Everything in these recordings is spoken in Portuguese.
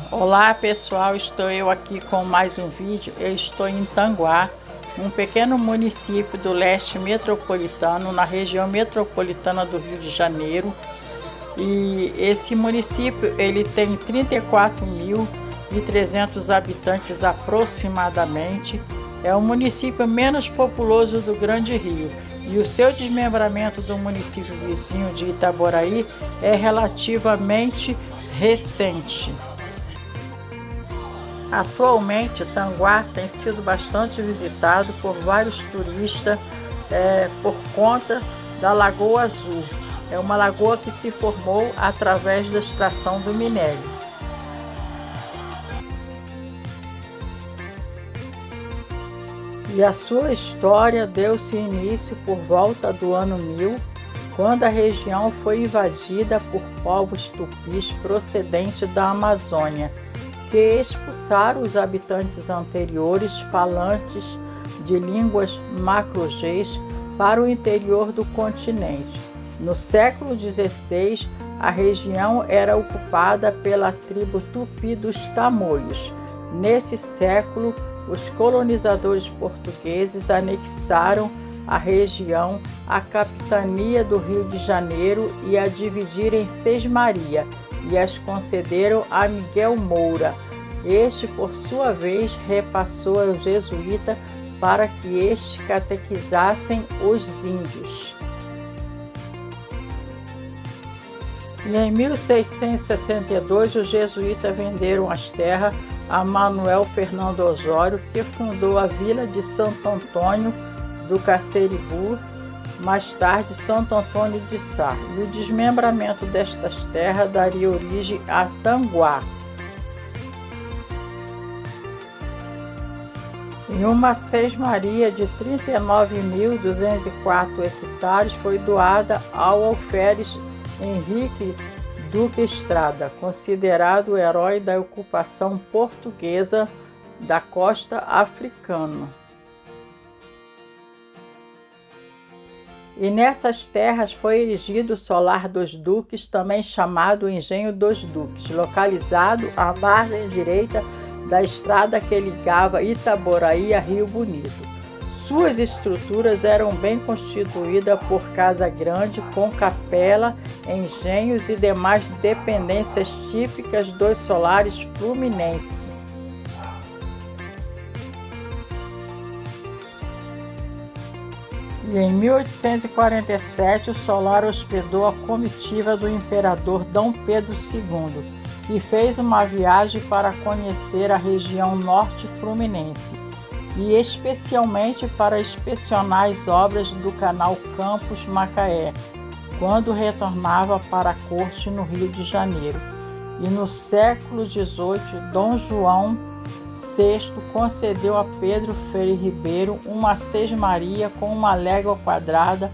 Olá pessoal, estou eu aqui com mais um vídeo. Eu estou em Tanguá, um pequeno município do leste metropolitano, na região metropolitana do Rio de Janeiro. E esse município ele tem 34.300 habitantes aproximadamente. É o município menos populoso do Grande Rio. E o seu desmembramento do município vizinho de Itaboraí é relativamente recente. Atualmente, Tanguá tem sido bastante visitado por vários turistas por conta da Lagoa Azul. É uma lagoa que se formou através da extração do minério. E a sua história deu-se início por volta do ano 1000, quando a região foi invadida por povos tupis procedentes da Amazônia, que expulsaram os habitantes anteriores falantes de línguas macro-geis para o interior do continente. No século XVI, a região era ocupada pela tribo tupi dos Tamoios. Nesse século, os colonizadores portugueses anexaram a região à capitania do Rio de Janeiro e a dividiram em Sesmaria, e as concederam a Miguel Moura. Este, por sua vez, repassou aos jesuítas para que estes catequizassem os índios. E em 1662, os jesuítas venderam as terras a Manuel Fernando Osório, que fundou a vila de Santo Antônio do Carceribu, mais tarde Santo Antônio de Sá, e o desmembramento destas terras daria origem a Tanguá. E uma sesmaria de 39.204 hectares foi doada ao alferes Henrique Duque Estrada, considerado o herói da ocupação portuguesa da costa africana. E nessas terras foi erigido o Solar dos Duques, também chamado Engenho dos Duques, localizado à margem direita da estrada que ligava Itaboraí a Rio Bonito. Suas estruturas eram bem constituídas por casa grande, com capela, engenhos e demais dependências típicas dos solares fluminenses. E em 1847, o solar hospedou a comitiva do imperador Dom Pedro II, que fez uma viagem para conhecer a região norte fluminense, e especialmente para inspecionar as obras do canal Campos-Macaé, quando retornava para a corte no Rio de Janeiro. E no século XVIII, Dom João VI concedeu a Pedro Freire Ribeiro uma sesmaria com uma légua quadrada,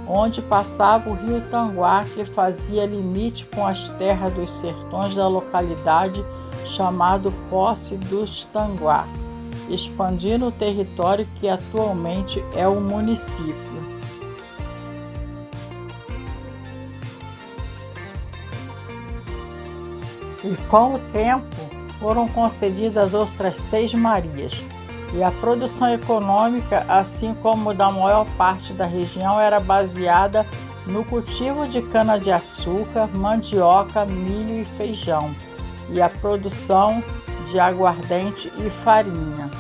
onde passava o rio Tanguá, que fazia limite com as terras dos sertões da localidade chamado Posse dos Tanguá, expandindo o território que atualmente é o município. E com o tempo foram concedidas outras sesmarias, e a produção econômica, assim como da maior parte da região, era baseada no cultivo de cana-de-açúcar, mandioca, milho e feijão, e a produção de aguardente e farinha.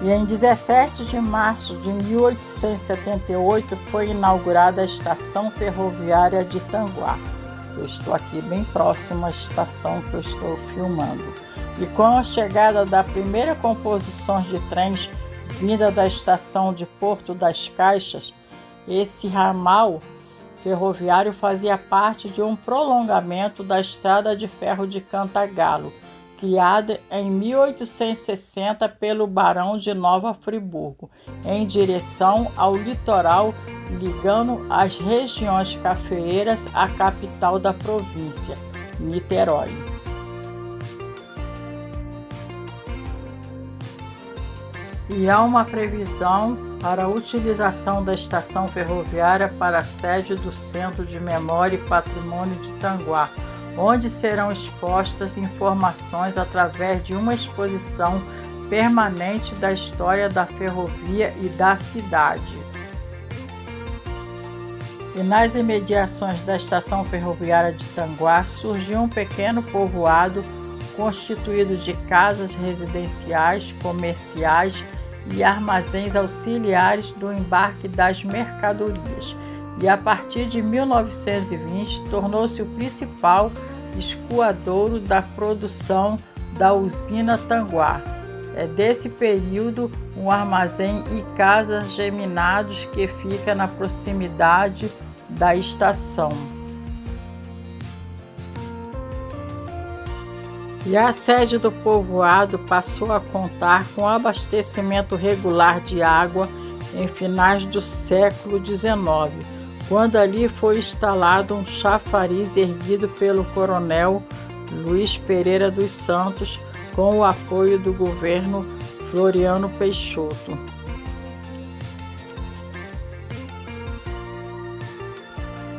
E em 17 de março de 1878 foi inaugurada a estação ferroviária de Tanguá. Eu estou aqui bem próximo à estação que eu estou filmando. E com a chegada da primeira composição de trens vinda da estação de Porto das Caixas, esse ramal ferroviário fazia parte de um prolongamento da estrada de ferro de Cantagalo, criada em 1860 pelo Barão de Nova Friburgo, em direção ao litoral, ligando as regiões cafeeiras à capital da província, Niterói. E há uma previsão para a utilização da estação ferroviária para a sede do Centro de Memória e Patrimônio de Tanguá, onde serão expostas informações através de uma exposição permanente da história da ferrovia e da cidade. E nas imediações da estação ferroviária de Tanguá surgiu um pequeno povoado constituído de casas residenciais, comerciais e armazéns auxiliares do embarque das mercadorias, e a partir de 1920 tornou-se o principal escoadouro da produção da usina Tanguá. É desse período um armazém e casas geminados que fica na proximidade da estação. E a sede do povoado passou a contar com abastecimento regular de água em finais do século XIX, quando ali foi instalado um chafariz erguido pelo coronel Luiz Pereira dos Santos, com o apoio do governo Floriano Peixoto.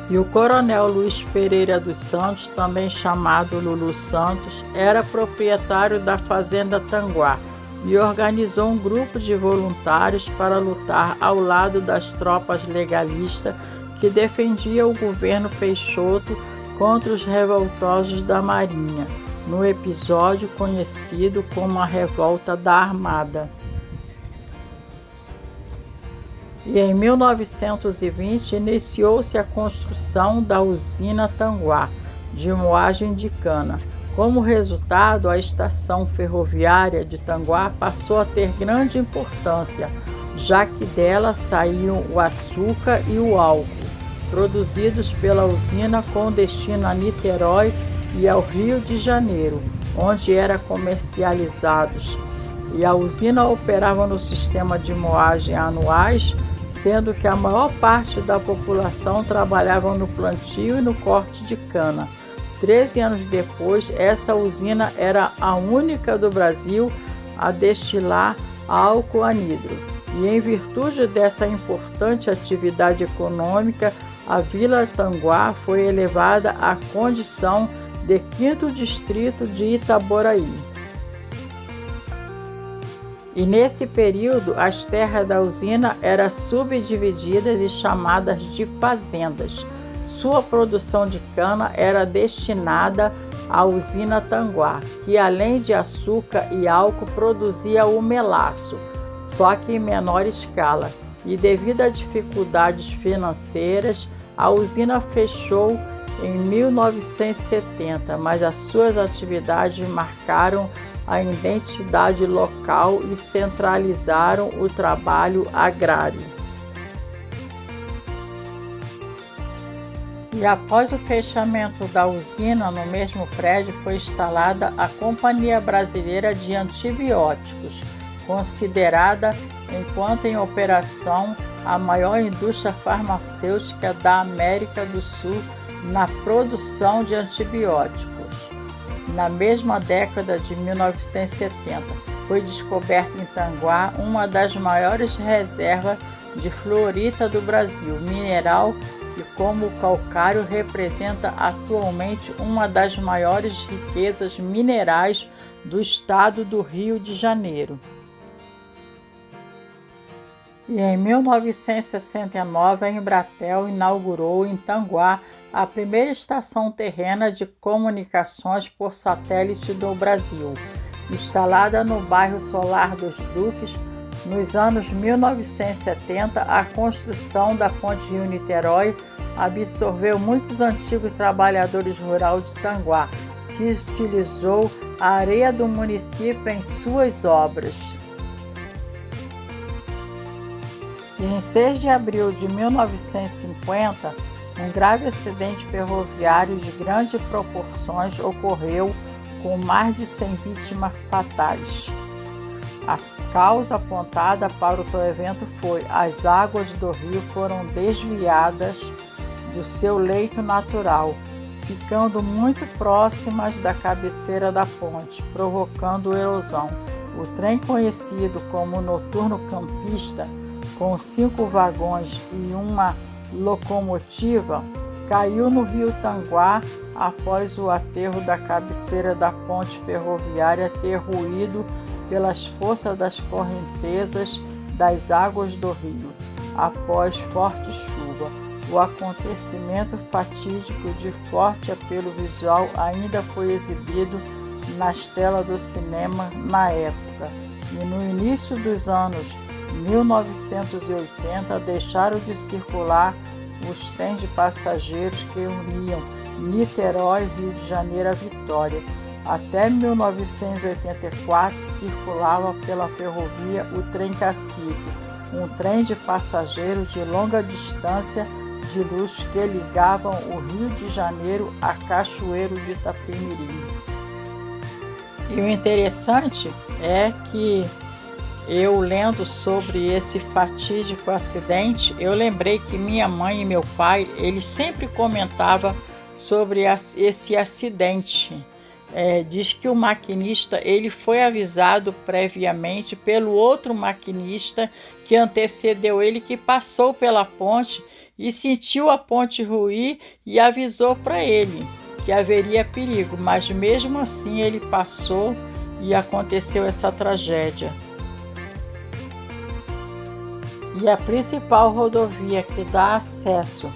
E o coronel Luiz Pereira dos Santos, também chamado Lulu Santos, era proprietário da fazenda Tanguá e organizou um grupo de voluntários para lutar ao lado das tropas legalistas que defendiam o governo Peixoto contra os revoltosos da Marinha, no episódio conhecido como a Revolta da Armada. E em 1920 iniciou-se a construção da usina Tanguá, de moagem de cana. Como resultado, a estação ferroviária de Tanguá passou a ter grande importância, já que dela saíam o açúcar e o álcool, produzidos pela usina com destino a Niterói e ao Rio de Janeiro, onde eram comercializados. E a usina operava no sistema de moagem anuais, sendo que a maior parte da população trabalhava no plantio e no corte de cana. 13 anos depois, essa usina era a única do Brasil a destilar álcool anidro. E em virtude dessa importante atividade econômica, a Vila Tanguá foi elevada à condição de 5º distrito de Itaboraí. E nesse período, as terras da usina eram subdivididas e chamadas de fazendas. Sua produção de cana era destinada à usina Tanguá, que além de açúcar e álcool produzia o melaço, só que em menor escala. E devido a dificuldades financeiras, a usina fechou em 1970, mas as suas atividades marcaram a identidade local e centralizaram o trabalho agrário. E após o fechamento da usina, no mesmo prédio foi instalada a Companhia Brasileira de Antibióticos, considerada, enquanto em operação, a maior indústria farmacêutica da América do Sul na produção de antibióticos. Na mesma década de 1970, foi descoberta em Tanguá uma das maiores reservas de fluorita do Brasil, mineral que, como o calcário, representa atualmente uma das maiores riquezas minerais do estado do Rio de Janeiro. E em 1969, a Embratel inaugurou em Tanguá a primeira estação terrena de comunicações por satélite do Brasil. Instalada no bairro Solar dos Duques, nos anos 1970, a construção da Ponte Rio-Niterói absorveu muitos antigos trabalhadores rurais de Tanguá, que utilizou a areia do município em suas obras. E em 6 de abril de 1950, um grave acidente ferroviário de grandes proporções ocorreu com mais de 100 vítimas fatais. A causa apontada para o evento foi: as águas do rio foram desviadas do seu leito natural, ficando muito próximas da cabeceira da ponte, provocando erosão. O trem, conhecido como Noturno Campista, com 5 vagões e uma locomotiva, caiu no rio Tanguá após o aterro da cabeceira da ponte ferroviária ter ruído pelas forças das correntezas das águas do rio, após forte chuva. O acontecimento fatídico de forte apelo visual ainda foi exibido nas telas do cinema na época, e no início dos anos 1980 deixaram de circular os trens de passageiros que uniam Niterói, Rio de Janeiro a Vitória. Até 1984 circulava pela ferrovia o trem Cacique, um trem de passageiros de longa distância de luxo que ligavam o Rio de Janeiro a Cachoeiro de Itapemirim. E o interessante é que eu lendo sobre esse fatídico acidente, eu lembrei que minha mãe e meu pai, eles sempre comentavam sobre esse acidente. Diz que o maquinista ele foi avisado previamente pelo outro maquinista que antecedeu ele, que passou pela ponte e sentiu a ponte ruir e avisou para ele que haveria perigo, mas mesmo assim ele passou e aconteceu essa tragédia. E a principal rodovia que dá acesso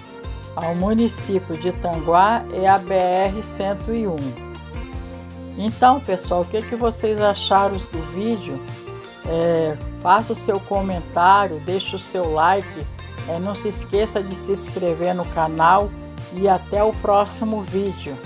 ao município de Tanguá é a BR-101. Então, pessoal, o que vocês acharam do vídeo? Faça o seu comentário, deixe o seu like, não se esqueça de se inscrever no canal e até o próximo vídeo.